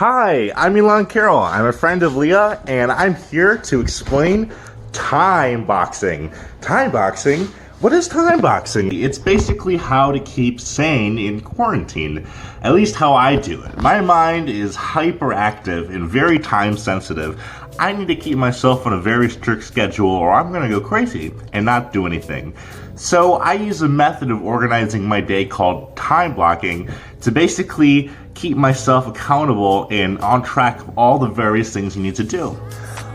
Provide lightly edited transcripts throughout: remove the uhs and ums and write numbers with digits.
Hi, I'm Elan Karoll. I'm a friend of Leah, and I'm here to explain time boxing. Time boxing? What is time boxing? It's basically how to keep sane in quarantine. At least how I do it. My mind is hyperactive and very time sensitive. I need to keep myself on a very strict schedule or I'm gonna go crazy and not do anything. So I use a method of organizing my day called time blocking to basically keep myself accountable and on track of all the various things you need to do.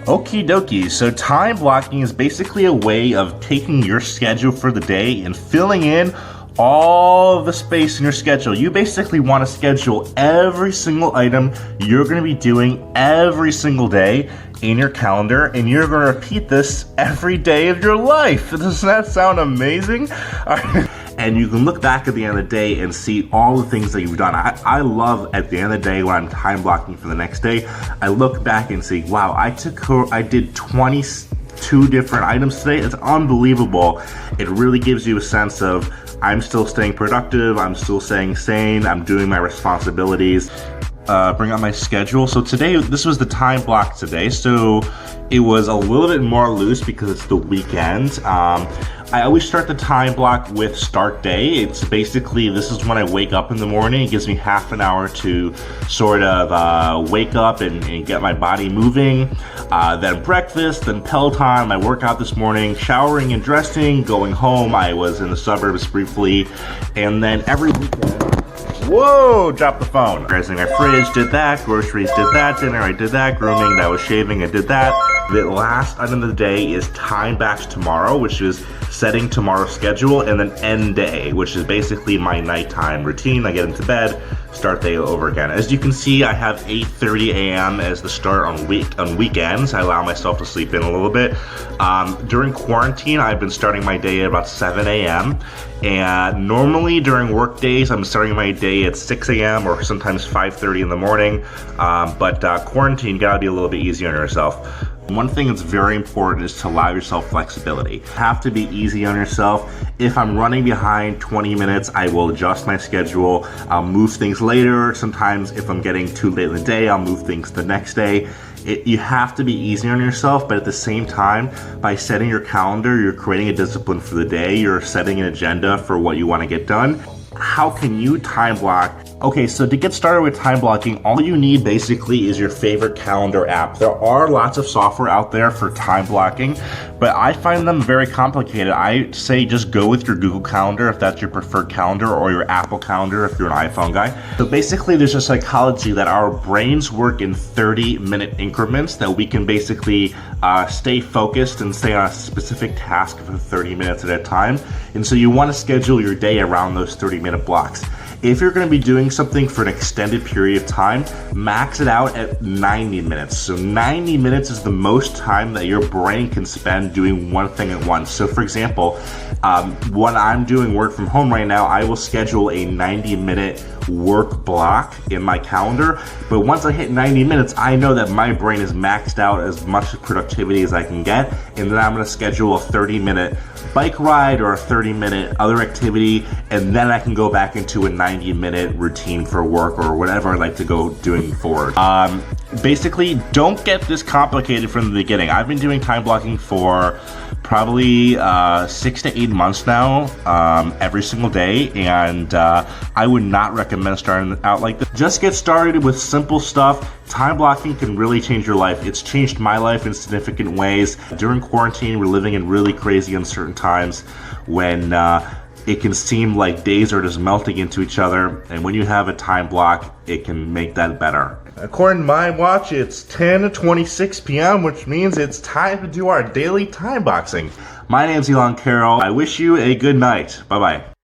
Okie dokie, so time blocking is basically a way of taking your schedule for the day and filling in all of the space in your schedule. You basically want to schedule every single item you're going to be doing every single day in your calendar, and you're going to repeat this every day of your life. Doesn't that sound amazing? And you can look back at the end of the day and see all the things that you've done. I love at the end of the day when I'm time blocking for the next day, I look back and see, wow, I did 22 different items today. It's unbelievable. It really gives you a sense of I'm still staying productive, I'm still staying sane, I'm doing my responsibilities. Bring up my schedule. So today, this was the time block today. So it was a little bit more loose because it's the weekend. I always start the time block with start day. It's basically, this is when I wake up in the morning. It gives me half an hour to sort of wake up and get my body moving. Then breakfast, then Peloton, my workout this morning, showering and dressing, going home. I was in the suburbs briefly. And then every weekend, whoa, dropped the phone. Organizing my fridge, did that. Groceries, did that. Dinner, I did that. Grooming, that was shaving, I did that. The last item of the day is time back to tomorrow, which is setting tomorrow's schedule, and then end day, which is basically my nighttime routine. I get into bed, start day over again. As you can see, I have 8:30 a.m. as the start on weekends. I allow myself to sleep in a little bit. During quarantine, I've been starting my day at about 7 a.m. And normally during work days, I'm starting my day at 6 a.m. or sometimes 5:30 in the morning. But quarantine, you gotta be a little bit easier on yourself. One thing that's very important is to allow yourself flexibility. You have to be easy on yourself. If I'm running behind 20 minutes, I will adjust my schedule. I'll move things later. Sometimes if I'm getting too late in the day, I'll move things the next day. You have to be easy on yourself, but at the same time, by setting your calendar, you're creating a discipline for the day. You're setting an agenda for what you want to get done. How can you time block? Okay, so to get started with time blocking, all you need basically is your favorite calendar app. There are lots of software out there for time blocking, but I find them very complicated. I say just go with your Google Calendar if that's your preferred calendar, or your Apple Calendar if you're an iPhone guy. So basically there's a psychology that our brains work in 30-minute increments, that we can basically stay focused and stay on a specific task for 30 minutes at a time. And so you want to schedule your day around those 30-minute blocks. If you're going to be doing something for an extended period of time, max it out at 90 minutes. So 90 minutes is the most time that your brain can spend doing one thing at once. So for example, when I'm doing work from home right now, I will schedule a 90-minute work block in my calendar. But once I hit 90 minutes, I know that my brain is maxed out as much productivity as I can get. And then I'm going to schedule a 30-minute bike ride or a 30-minute other activity, and then I can go back into a 90-minute routine for work or whatever I'd like to go doing forward. Basically, don't get this complicated from the beginning. I've been doing time blocking for probably 6 to 8 months now, every single day, and I would not recommend starting out like this. Just get started with simple stuff. Time blocking can really change your life. It's changed my life in significant ways. During quarantine, we're living in really crazy, uncertain times when it can seem like days are just melting into each other, and when you have a time block, it can make that better. According to my watch, it's 10:26 p.m., which means it's time to do our daily time boxing. My name's Elan Karoll. I wish you a good night. Bye-bye.